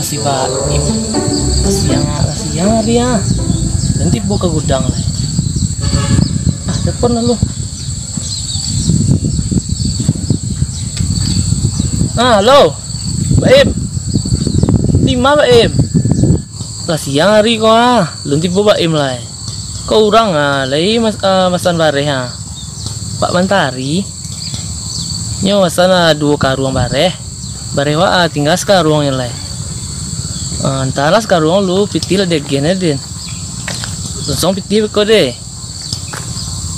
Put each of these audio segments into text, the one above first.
si Baim. Siang dia. Nanti buka gudang lah. Telepon lu. Halo. Baim. Di mana Baim? Lah siang hari kau Lunti bu Baim lah. Kau orang lagi masan bareh Pak Mantari. Nyo sana 2 karuang bareh. Bareh tinggal sekarang yang lain. Entahlah sekarang lu pitil deh gini deh. Langsung pitil kau deh.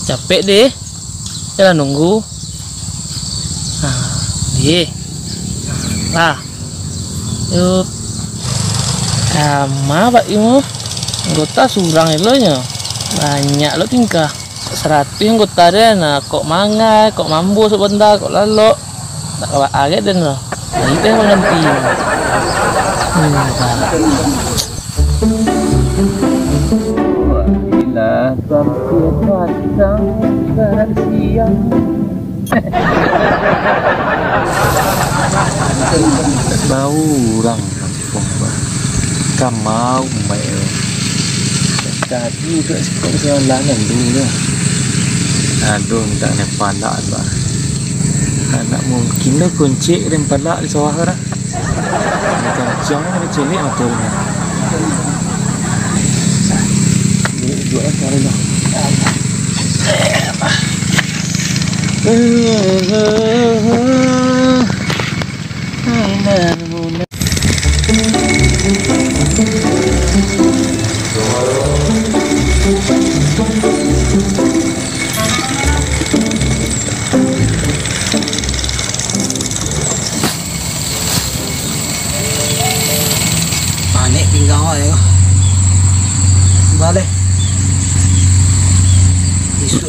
Capek deh. Jangan nunggu. Deh. Yuk. Sama Pak Imu. Anggota surang elonya. Banyak lo tingkah. 100 anggota deh. Nah, kok mangai, kok mambu sebentar, kok lalu. Tak kawa agak deh lo. Nah, itu yang nanti. Sampai pasang barat siang. Bau orang kampung kamau mai. Tadi udah sekolah jalan dulu lah. Aduh minta nak palak bah. Anak mungkin dah kunci dan palak di sawah kan. Macam jangan ada celik motornya. Dua kali lah. Panik pinggang ayo. Balik.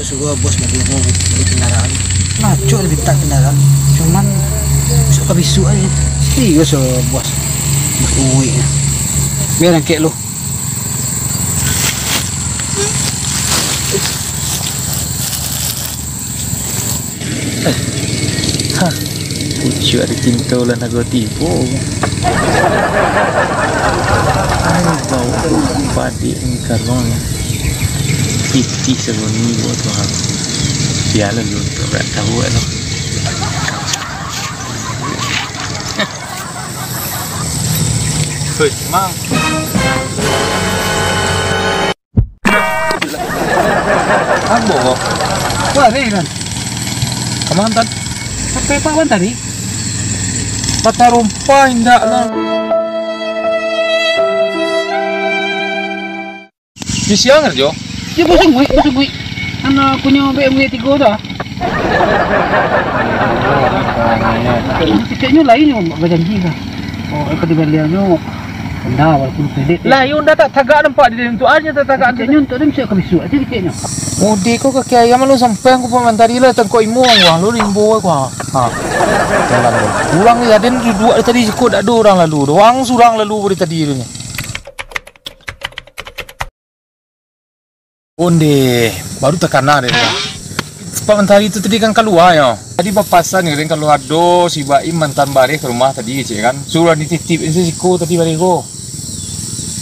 Suruh bos mobil mau beli kendaraan. Ngaco dia minta kendaraan. Cuman besok ke besok aja. Serius bos. Duit. Biar angkat lu. Pucuk ada cinta lah nak tipu. Bau padik ni karong. Titi sebelum buat tuhan. Biarlah lu tak tahu lah. Hei, mang. Apa? Wah, ni kan. Kemantan. Sampai Pak Wan tadi. Patah rumpah indah lah. Di siang kerja? Ya bosong gue. Anak punya BMW 3 dah. Tiketnya lain yang berjanji kan. Oh, ikut dibeliannya. Benda walaupun kredit. Lah, yun dah tak tagak nampak di dalam tu aja tak tagak. Tiketnya untuk dia mesti akan besok aja tiketnya. Mudik kau kaki ayam lu sampai aku pementari lah tengkau imu wah lu rimbo aku jalan lu pulang ya dan dua tadi ikut ada orang lalu doang surang lalu dari tadi itu nya onde baru tekanan deh pementari itu tadi kan keluar ya tadi papasan ya kalau ada si Baim mantan bare ke rumah tadi cik kan suruh dititip ini siko tadi bare ko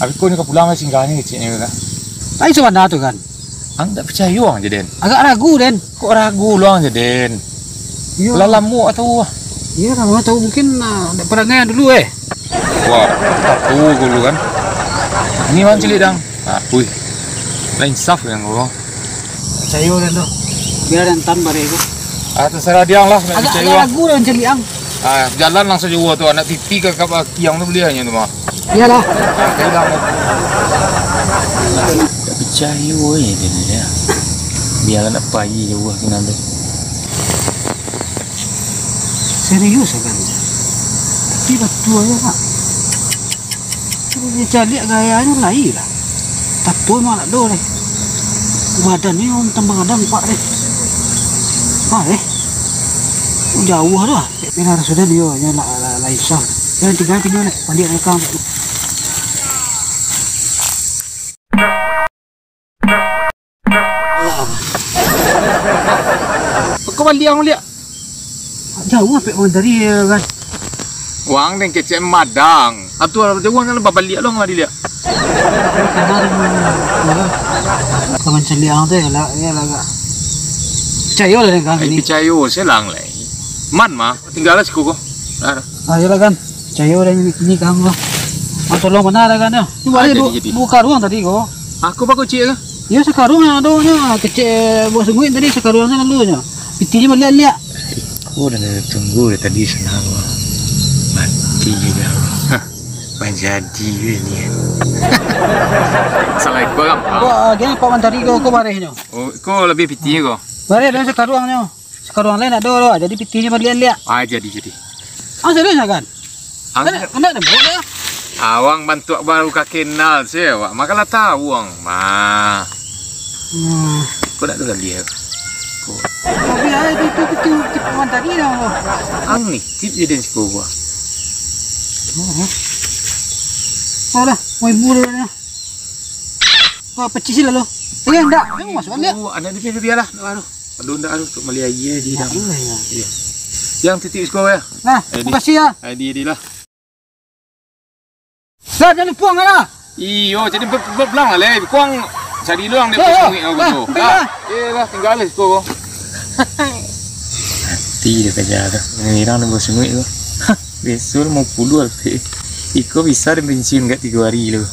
tapi kau ni kau pulang masih singgahnya cik kan Tapi cuma dah tu kan. Ang tak percaya orang je Den. Agak ragu Den. Kok ragu lu je Den? Lalamu atau wah? Iya kamu tahu mungkin ada perangai dulu Wah, tahu dulu kan. Ini man cilik dang. Wih. Lain saf yang gua. Percaya Dan tu. Biar rentan bare itu. Terserah dia lah. Agak ragu Dan cilik ang. Jalan langsung jauh tu anak titi ke kapal kiang tu beli hanya tu mah. Iyalah. Hilang. Tak percaya dia. Biar nak pagi jauh kena tu. Serius kan? Tapi betul aja Pak. Dia cari gayanya lain lah. Tak tahu mana do deh. Badan ni orang tambah ada Pak deh. Jauh dah. Benar sudah dia nak lain sah. Jangan tinggal ni. Pandik rekam. Kau balik yang lihat. Jauh apa orang dari kan? Wang dan kecil madang. Atu ada jauh kan balik lo nggak dilihat. Kaman celi ang tu ya laga. Cayo lah kan Ay ini. picayo selang lah. Man mah tinggal sih kok. Ayo lah kan. Cayo lah ini kamu lah. Tolong mana lah kan ya. Cuma jadi. buka ruang tadi kok. Aku bagus cik kan. Ya sekarang yang adanya kecil buat sungguh tadi sekarang sana dulunya. Pitinya melihat-lihat. Aku udah tunggu dari tadi senang mati juga. Menjadi ini. Salah kau kan? Wah, gini Pak Menteri kau barehnya. Oh, kau lebih piti kau. Bareh ada sekarangnya. Sekarang lain ada loh. Jadi pitinya melihat-lihat. Ah jadi. Ah serius kan? Ang Ada boleh. awang bantu baru kenal sih, wak. Makalah tahu ang mah. Kau tak ada lihat. Tapi ya itu Pak Menteri dah. Ang ni, tip jadi sih gua. Alah, mau ibu dah. Wah, pecah sih lalu. Enggak, mau masuk lihat. Anak di sini biarlah, aduh. Aduh, untuk melihat dia di dalam. Iya. Yang titik sekolah ya. Nah, terima kasih ya. Dia lah. Dah jangan puang lah. Iyo, jadi belang lah, kuang cari luang dia pusing aku tu. Lah, tinggal lah sekolah. Hati dia kerja tu. Ngira nak pusing tu. Besok mau puluh alpe. Iko bisa dan pensiun kat 3 hari lu.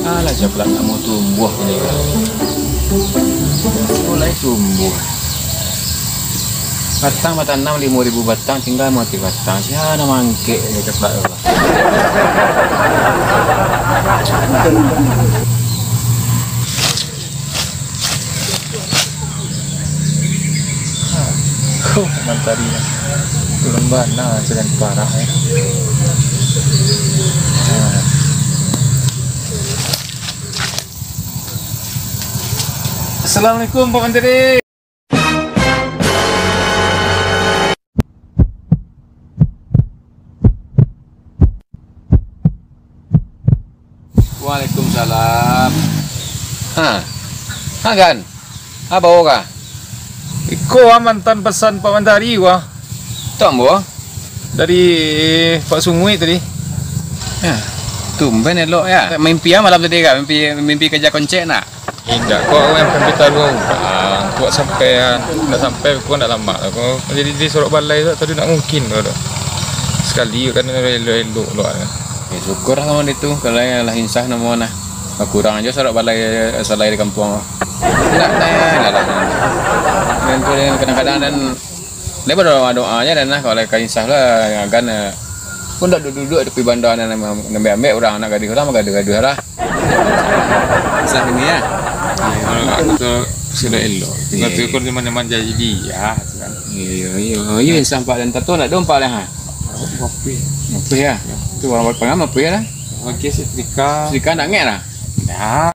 Alah jabla nak mau tumbuh ni kan. Mulai tumbuh. Batang tanam 5.000 batang tinggal mati batang. Siapa mangke ni cepat lah. Mentari lembat nah sedang parah ya. Assalamualaikum Pak Menteri. Waalaikumsalam. Kan? Bawa kah? Iko mantan pesan Pak Menteri wah. Tak bawa. Dari Pak Sungui tadi. Ya. Tumben elok ya. Mimpi malam tadi kan, mimpi kerja koncek nak. Tidak, kok yang pembitar gua buat sampean, dah sampai kau nak lama. Kau jadi di Sorok Balai tu tadi nak mungkin tu. Sekali kan elok-elok lah. Ya syukur sama itu kalau yang lah insah nama nah. Kurang aja Sorok Balai salai di kampung. Tidak lah. Dan kadang-kadang dan dia berdoa-doanya dan nah kalau kain sah lah agan pun dah duduk tepi bandar dan ambil orang nak gaduh orang gaduh lah. Sah ini ya. Betul sudah elok. Betul kau zaman jadi dia kan. Iya insah pak dan tato nak dompak lah. Apa ya? Tu orang pengam apa ya lah? Okey setrika nak ngek lah. Dah.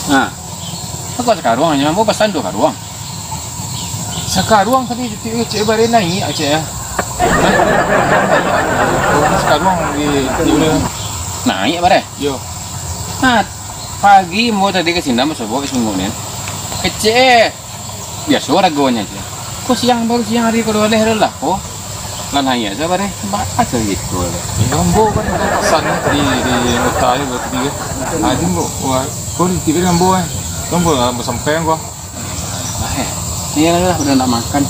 Nah, aku sekarang hanya mau pesan 2 karuang. Sekarang tadi cik bare naik cik ya. Sekarang di naik bare. Yo. Nah, pagi mau tadi ke sini masuk bawa ke sungai ni. Kecil. Biasa ragonya je. Kau siang baru siang hari kalau boleh lah. Oh. Lan hanya sabar baca gitu. Gambo kan pesan tadi di hotel itu tadi. Ada gua kau ni tiba gambo gambo sampai gua. Iyalah udah nak makan.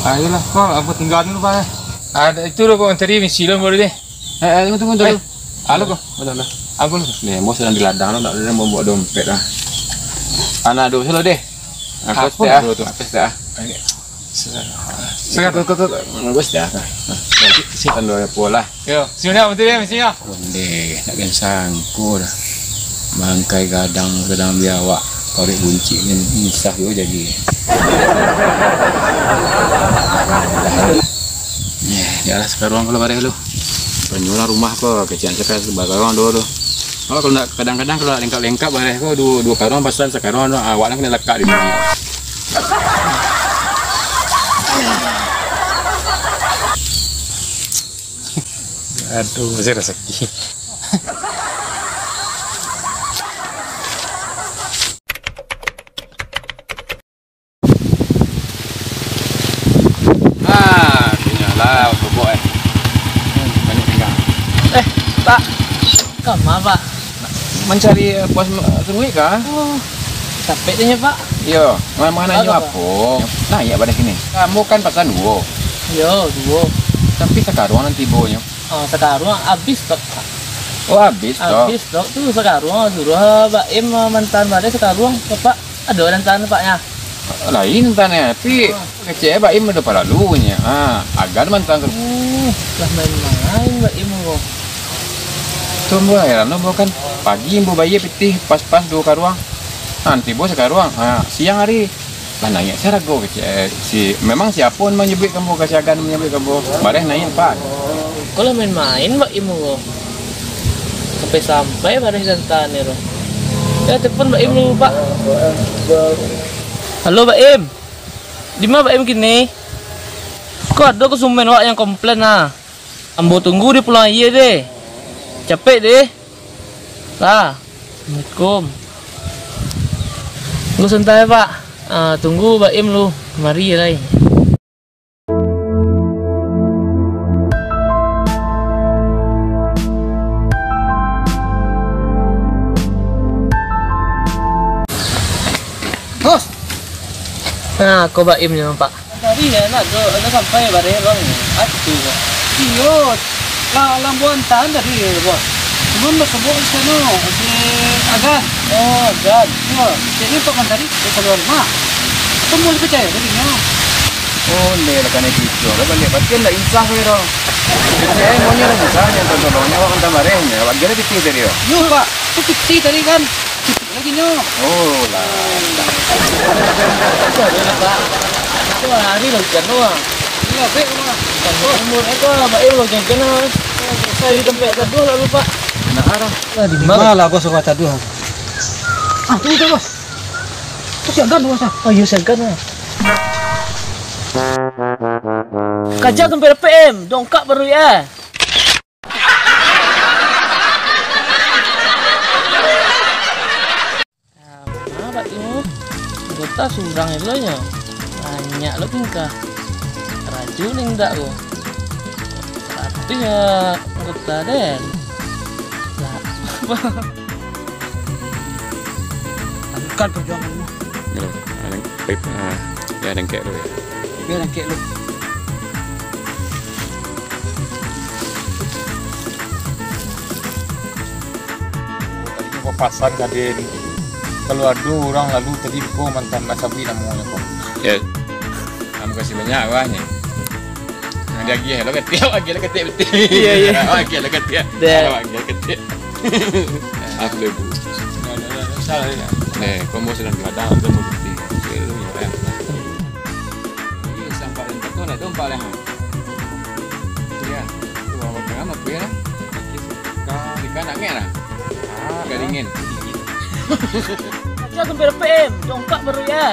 Ayolah kau aku tinggal dulu pak. Ada itu loh kau tadi misi lo boleh deh. Tunggu dulu. Halo kau, betul. Aku nih mau sedang di ladang lo, tak ada mau bawa dompet lah. Anak dulu selo deh. Aku sudah. Sekarang kau bagus dah. Siapa lo ya pola? Yo, sini apa tu dia mesti ya? Boleh, nak sangku dah. Bangkai kadang biawak, korek bunci ni insaf yo jadi. Ya lah sekarang kalau bareng lu. Penjualan rumah kau kecian sekali sebarang dulu. Kalau nak kadang-kadang kalau lengkap-lengkap bareng kau dua karung pasal sekarang awak nak kena lekat di sini. Aduh, saya rezeki. Pak. Kama Pak. Mencari bos sungguh kah? Oh, capek deh Pak. Yo, mana Apa, apa? Nah, ya pada sini. Kamu kan pesan dua. Yo, dua. Tapi sekarang nanti bonya. Oh, sekarang habis stok. Oh, habis toh. Habis stok tuh sekarang suruh Pak Im mantan Made sekarang Bapak ada mantan Paknya. Lain tanya, tapi kecil Pak Im udah pada lunya. Agar mantan Lah main-main Pak Im kok. tunggu heran lo kan pagi ibu bayi pitih pas-pas dua karuang. Nanti bos sekarang, siang hari. Lah nanya saya ragu kecil. Memang siapapun menyebut kamu kesiagan menyebut kamu. Bareh nanya Pak. Kalau main-main Pak Im kok. Sampai pada santan itu. Ya telepon Mbak Im dulu Pak. Halo Mbak Im. Di mana Mbak Im kini? Kok ada kesumen Wak yang komplain Ambo tunggu di pulang iya deh. Capek deh. Lah. Assalamualaikum. Tunggu santai Pak. Tunggu Mbak Im lu. Mari ya lain. Bos, Nah, kau Mbak Im nya Pak. Tadi ya nak sampai bare bang. Atuh. iyo, lambuan tahan tadi bos. Cuman bersebut di sana, si Agan. Oh, God. Ya, jadi pakan tadi ke keluar rumah. Kamu boleh percaya tadinya. Oh, le kan itu. Lo balik batin lah insaf pero. Saya maunya lah insaf yang tolongnya waktu tamarenya. Wajar pitih dari yo. Yo pak, itu kecil tadi kan. Cipit lagi nyo. Oh lah. Itu ada Pak. Itu hari lo kan doang. Iya, baik rumah. Umur itu Mbak Im lo yang kena. Saya di tempat kedua lalu Pak. Nak arah. Lah di Malah bos kata dua. Tunggu bos. Terus yang kan bos. Oh iya saya kan. Kajak tempat PM, dongkak baru ya. Pak Im, kita surang lo nya. Banyak lo tingkah. Rajin enggak lo. Tapi ya anggota deh. Lah, Lanjutkan perjuanganmu. Ya, dan kayak lo ya. Biar yang kayak lu. Tadi kau pasang kadin. Kalau ada orang lalu tadi kau mantan Masabi namanya kau. Ya. Kamu kasih banyak wahnya. Ada lagi lo ketik lagi lo ketik betul. Iya, iya. Lagi lo ketik. Lagi lo ketik. Aku lebu. Salah ya. Nih, kamu sedang diladang atau mau ketik. Lu ya. Ini sampai dan betul ada tumpah lah. Ya. Dua orang kamu apa ya? Ikan nak merah. Garingin. kajak tempat PM, dongkak baru ya.